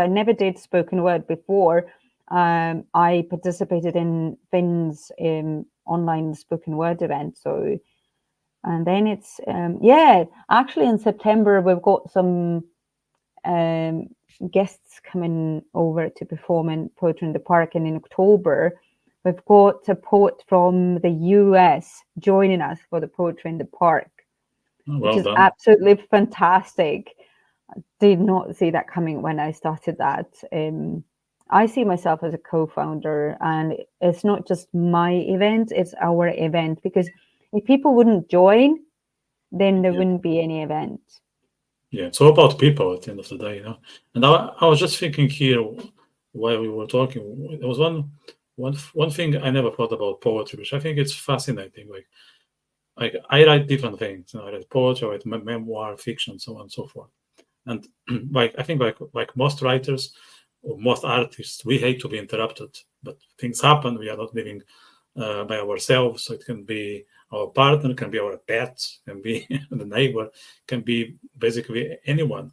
I never did spoken word before. I participated in Finn's online spoken word event. So, and then it's actually in September we've got some guests coming over to perform in Poetry in the Park, and in October we've got a poet from the US joining us for the Poetry in the Park, which is absolutely fantastic. I did not see that coming when I started that. I see myself as a co-founder, and it's not just my event, it's our event, because if people wouldn't join, then there wouldn't be any event. Yeah, it's all about people at the end of the day, you know. And I was just thinking here while we were talking, there was one thing I never thought about poetry, which I think it's fascinating. Like I write different things. You know, I write poetry, I write memoir, fiction, so on and so forth. And I think like most writers or most artists, we hate to be interrupted, but things happen. We are not living by ourselves, so it can be our partner, can be our pet, can be the neighbor, can be basically anyone.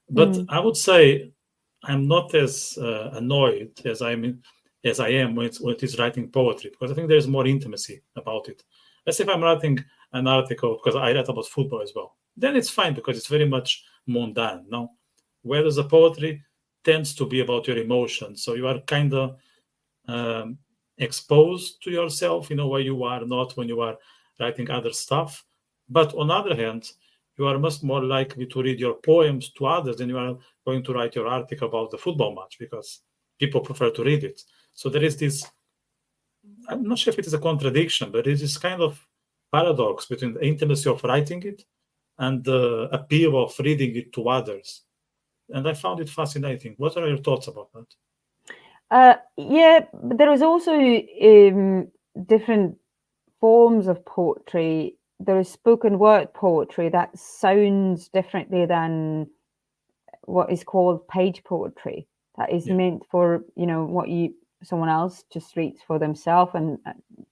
But I would say I'm not as annoyed as I am when it is writing poetry, because I think there's more intimacy about it. Let's say if I'm writing an article, because I write about football as well, then it's fine because it's very much mundane, no? Whereas the poetry tends to be about your emotions, so you are kind of exposed to yourself in a way you are not when you are writing other stuff. But on the other hand, you are much more likely to read your poems to others than you are going to write your article about the football match, because people prefer to read it. So there is this, I'm not sure if it is a contradiction, but it is this kind of paradox between the intimacy of writing it and the appeal of reading it to others. And I found it fascinating. What are your thoughts about that? But there is also different forms of poetry. There is spoken word poetry that sounds differently than what is called page poetry. That is meant for, you know, what someone else just reads for themselves and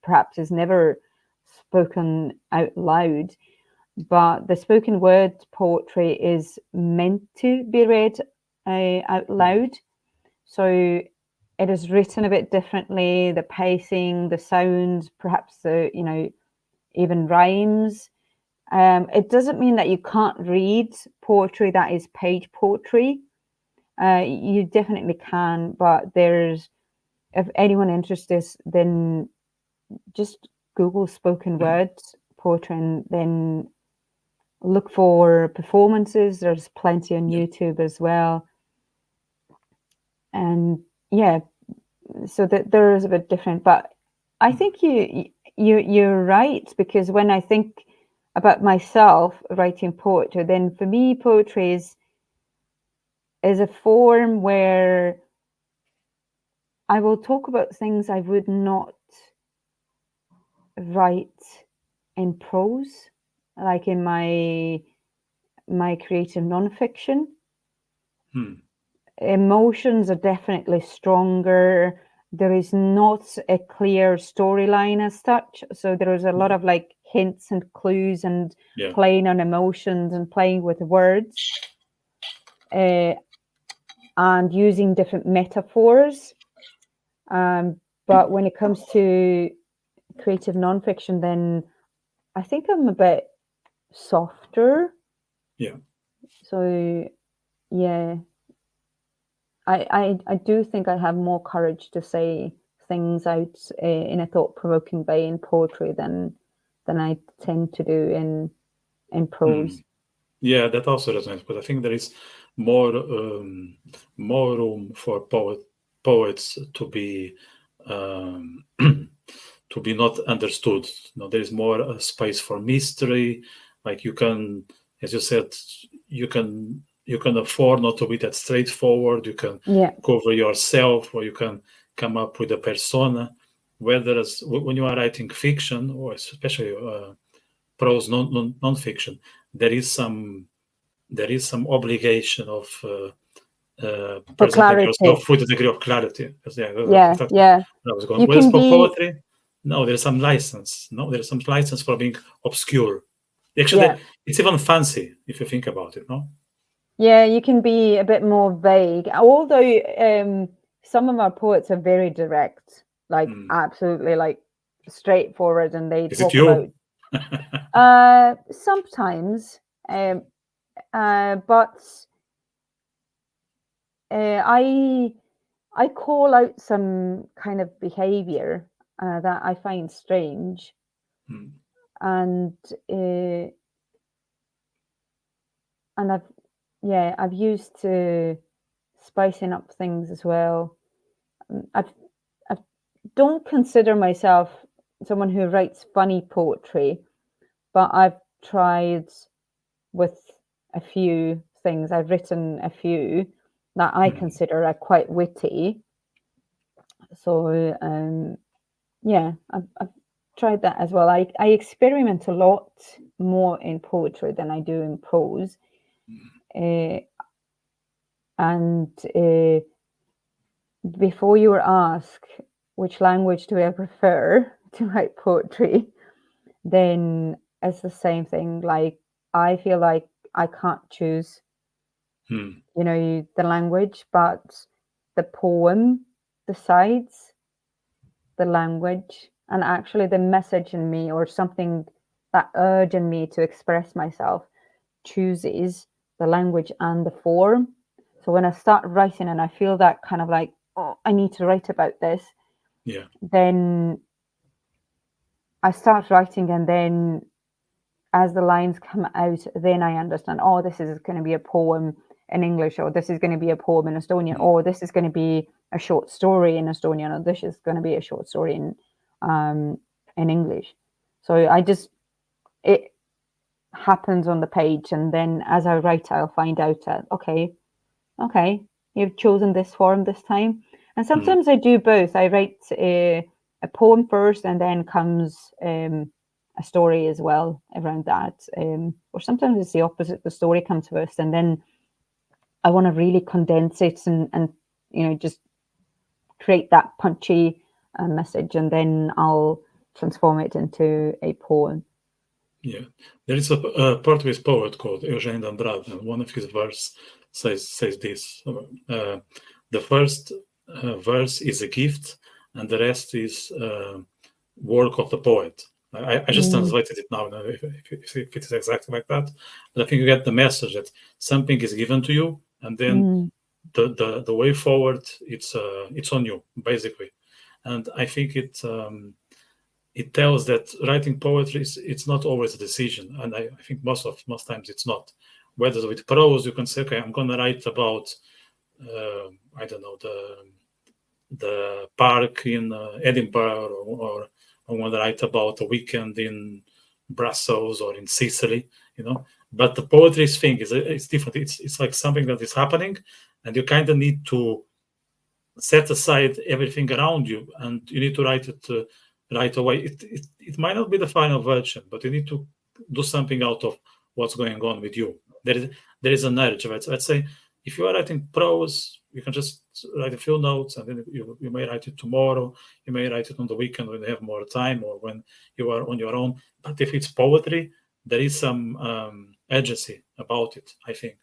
perhaps is never spoken out loud. But the spoken word poetry is meant to be read out loud. So it is written a bit differently, the pacing, the sounds, perhaps the, you know, even rhymes. It doesn't mean that you can't read poetry that is page poetry. You definitely can, but if anyone interested, then just Google spoken word poetry and then look for performances. There's plenty on YouTube as well. And so that there is a bit different, but I think you're right, because when I think about myself writing poetry, then for me poetry is a form where I will talk about things I would not write in prose, like in my creative nonfiction. Emotions are definitely stronger. There is not a clear storyline as such, so there is a lot of like hints and clues and playing on emotions and playing with words, and using different metaphors. But when it comes to creative nonfiction, then I think I'm a bit softer. So I do think I have more courage to say things out in a thought-provoking way in poetry than I tend to do in prose. Yeah, that also resonates, because I think there is more room for poets to be to be not understood. You know, there is more space for mystery. Like you can, as you said, you can afford not to be that straightforward. You can cover yourself, or you can come up with a persona. Whereas when you are writing fiction, or especially prose non-fiction, there is some obligation of presenting yourself with a degree of clarity. Whereas for poetry, no, there's some license. No, there's some license for being obscure. Actually, it's even fancy if you think about it. No. Yeah, you can be a bit more vague. Although some of our poets are very direct, like absolutely like straightforward, and they Is it talk about you? sometimes, but I call out some kind of behavior that I find strange, and I've used to spicing up things as well. I don't consider myself someone who writes funny poetry, but I've tried with a few things. I've written a few that I consider are quite witty. So yeah, I've tried that as well. I experiment a lot more in poetry than I do in prose. And before you were asked which language do I prefer to write poetry, then it's the same thing. Like, I feel like I can't choose, the language, but the poem decides the language, and actually the message in me, or something that urge in me to express myself, chooses the language and the form. So when I start writing and I feel that kind of like, oh, I need to write about this, Yeah. then I start writing, and then as the lines come out, then I understand, oh, this is going to be a poem in English, or this is going to be a poem in Estonian, or this is going to be a short story in Estonian, or this is going to be a short story in English. So it happens on the page, and then as I write, I'll find out that, okay, you've chosen this form this time. And sometimes I do both. I write a poem first, and then comes a story as well around that. Or sometimes it's the opposite. The story comes first, and then I want to really condense it and just create that punchy message, and then I'll transform it into a poem. Yeah, there is a Portuguese poet called Eugênio de Andrade, and one of his verses says this: the first verse is a gift, and the rest is work of the poet. I just translated it now. If it is exactly like that, but I think you get the message that something is given to you, and then the way forward, it's on you basically. And I think it tells that writing poetry it's not always a decision, and I think most times it's not. Whether with prose you can say, okay, I'm going to write about I don't know, the park in Edinburgh, or I'm going to write about a weekend in Brussels or in Sicily, But the poetry thing is different. It's like something that is happening, and you kind of need to set aside everything around you, and you need to write it right away. It might not be the final version, but you need to do something out of what's going on with you. There is an urge, right? So let's say if you are writing prose, you can just write a few notes, and then you may write it tomorrow. You may write it on the weekend when you have more time, or when you are on your own. But if it's poetry, there is some urgency about it, I think.